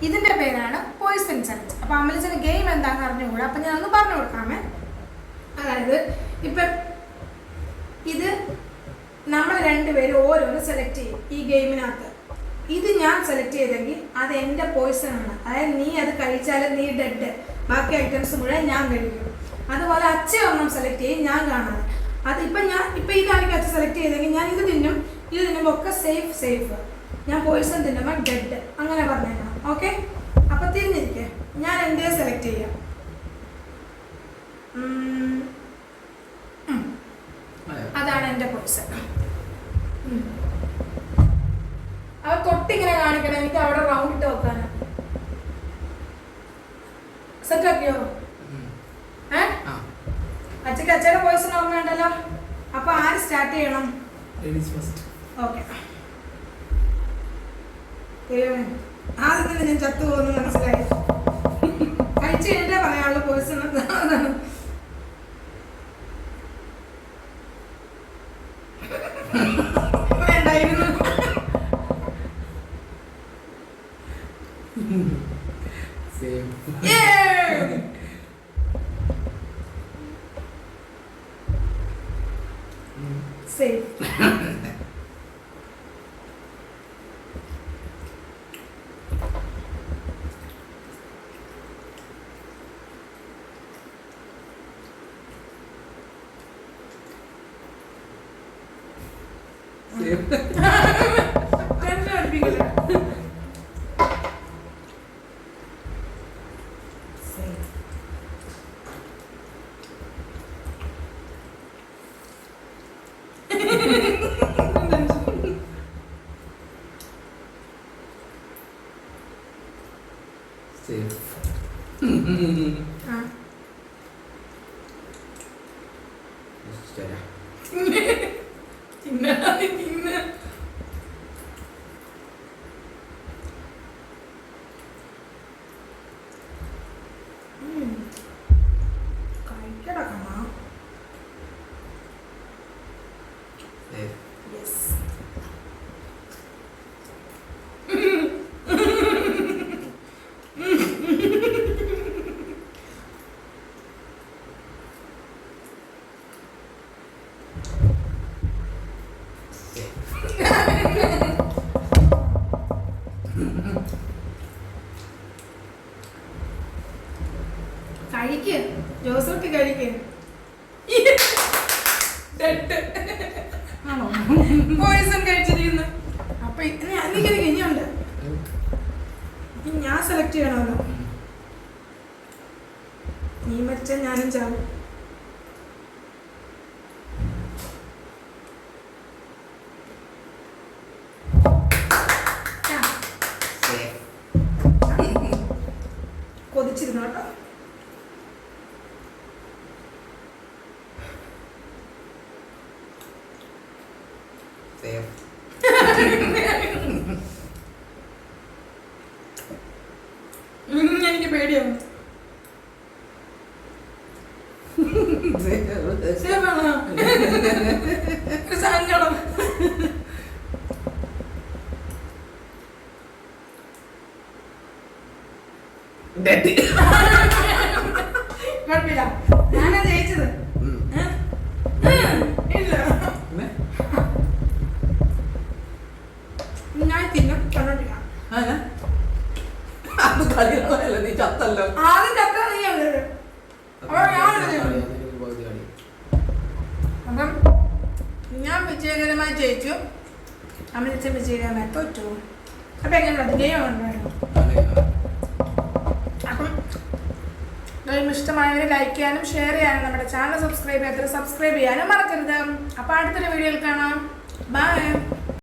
ഇതിൻ്റെ പേരാണ് Poisson challenge. അപ്പോൾ അമലിച്ചന് ഗെയിം എന്താണെന്ന് അറിഞ്ഞുകൂടാ, അപ്പം ഞാൻ ഒന്ന് പറഞ്ഞു കൊടുക്കാമേ. അതായത് ഇപ്പം ഇത് നമ്മൾ രണ്ടുപേരും ഓരോന്ന് സെലക്ട് ചെയ്യും ഈ ഗെയിമിനകത്ത്. ഇത് ഞാൻ സെലക്ട് ചെയ്തെങ്കിൽ അത് എൻ്റെ പോയിസൺ ആണ്. അതായത് നീ അത് കഴിച്ചാൽ നീ ഡെഡ്, ബാക്കി ഐറ്റംസ് മുഴുവൻ ഞാൻ കഴിക്കും. അതുപോലെ അച്ഛൻ ഒന്നും സെലക്ട് ചെയ്യും, ഞാൻ കാണാതെ. അത് ഇപ്പം ഇതായിരിക്കും അച്ഛൻ സെലക്ട് ചെയ്തെങ്കിൽ ഞാൻ ഇത് തിന്നും, ഇത് തിന്നുമ്പോൾ ഒക്കെ സേഫ്. ഞാൻ പോയിസൺ തിന്നുമ്പോൾ ഡെഡ്, അങ്ങനെ പറഞ്ഞേക്കണം. ഓക്കെ, അപ്പം തിരിഞ്ഞിരിക്കേ. ഞാൻ എൻ്റെ സെലക്ട് ചെയ്യാം. അതാണ് എൻ്റെ പോയിസൺ. അവർ തൊട്ടിങ്ങനെ കാണിക്കണം, എനിക്ക് അവിടെ റൗണ്ട് ഇട്ട് വെക്കാനാണ്. സെറ്റാക്കിയോ? അച്ഛക്ക് അച്ഛയുടെ പോയിസൺ ഓർമ്മയുണ്ടല്ലോ. അപ്പൊ ആര് സ്റ്റാർട്ട് ചെയ്യണം? ഓക്കെ, ആദ്യം തന്നെ ഞാൻ ചത്തു പോകുന്നു മനസ്സിലായി. കഴിച്ചു കഴിഞ്ഞാൽ പറയാനുള്ള പോയിസൺ അതാണ്. വേണ്ടായിരുന്നു. Safe. കഴിക്ക് ജോസൂട്ടി കഴിക്ക്. പോയിസൺ കഴിച്ചിരിക്കുന്നു. അപ്പൊ ഇനിയുണ്ട്, ഞാൻ സെലക്ട് ചെയ്യണമല്ലോ. നീ മരിച്ച ഞാനും ചാവും. കൊതിച്ചിരുന്നു കേട്ടോ. എനിക്ക് പേടിയാവും. സങ്കടം. കുഴപ്പമില്ല, ഞാനാ ജയിച്ചത്. ഇല്ല, ഞാൻ തിന്നും കണ്ടോണ്ടില്ല. നീ ചത്തല്ലോ. ആദ്യം ചത്ത നീയാണ്. അപ്പം ഞാൻ വിജയകരമായി ജയിച്ചു, അമിത വിജയകരമായി തോറ്റു. അപ്പൊ എങ്ങനെയുണ്ട് ഗെയിം ഉണ്ടായിരുന്നു? അപ്പം ഗെയിം ഇഷ്ടമായവരെ ലൈക്ക് ചെയ്യാനും ഷെയർ ചെയ്യാനും നമ്മുടെ ചാനൽ സബ്സ്ക്രൈബ് ചെയ്യാനും മറക്കരുത്. അപ്പൊ അടുത്തൊരു വീഡിയോയിൽ കാണാം. ബൈ.